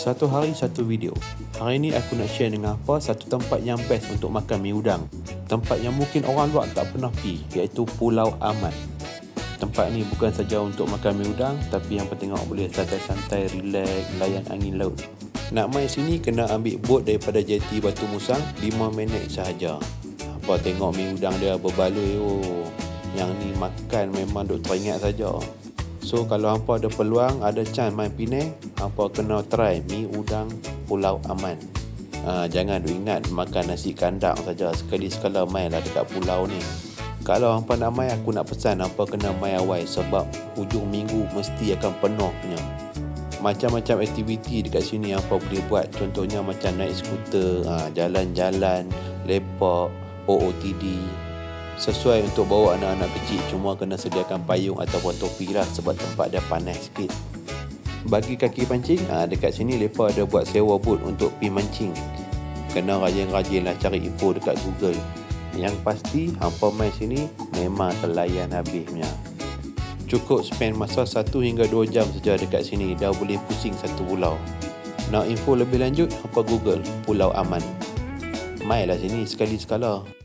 Satu hari satu video. Hari ni aku nak share dengan apa satu tempat yang best untuk makan mi udang. Tempat yang mungkin orang luar tak pernah pergi, iaitu Pulau Aman. Tempat ni bukan saja untuk makan mi udang, tapi yang penting awak boleh santai-santai, relax, layan angin laut. Nak main sini kena ambil bot daripada jeti Batu Musang 5 minit sahaja. Apa tengok mi udang dia berbaloi, yang ni makan memang duk teringat saja. So kalau hampa ada peluang, ada chance main Penang, hampa kena try mi udang Pulau Aman. Jangan duk ingat makan nasi kandang saja, sekali-sekala mainlah dekat pulau ni. Kalau hampa nak main, aku nak pesan hampa kena main awal, sebab hujung minggu mesti akan penuh punya. Macam-macam aktiviti dekat sini hampa boleh buat. Contohnya macam naik skuter, jalan-jalan, lepak, OOTD. Sesuai untuk bawa anak-anak kecil, cuma kena sediakan payung ataupun topi lah, sebab tempat dia panas sikit. Bagi kaki pancing, dekat sini mereka ada buat sewa bot untuk pergi mancing. Kena rajin-rajin lah cari info dekat Google. Yang pasti hampa main sini memang terlayan habisnya. Cukup spend masa 1 hingga 2 jam saja dekat sini, dah boleh pusing satu pulau. Nak info lebih lanjut, hampa Google Pulau Aman. Mainlah sini sekali-sekala.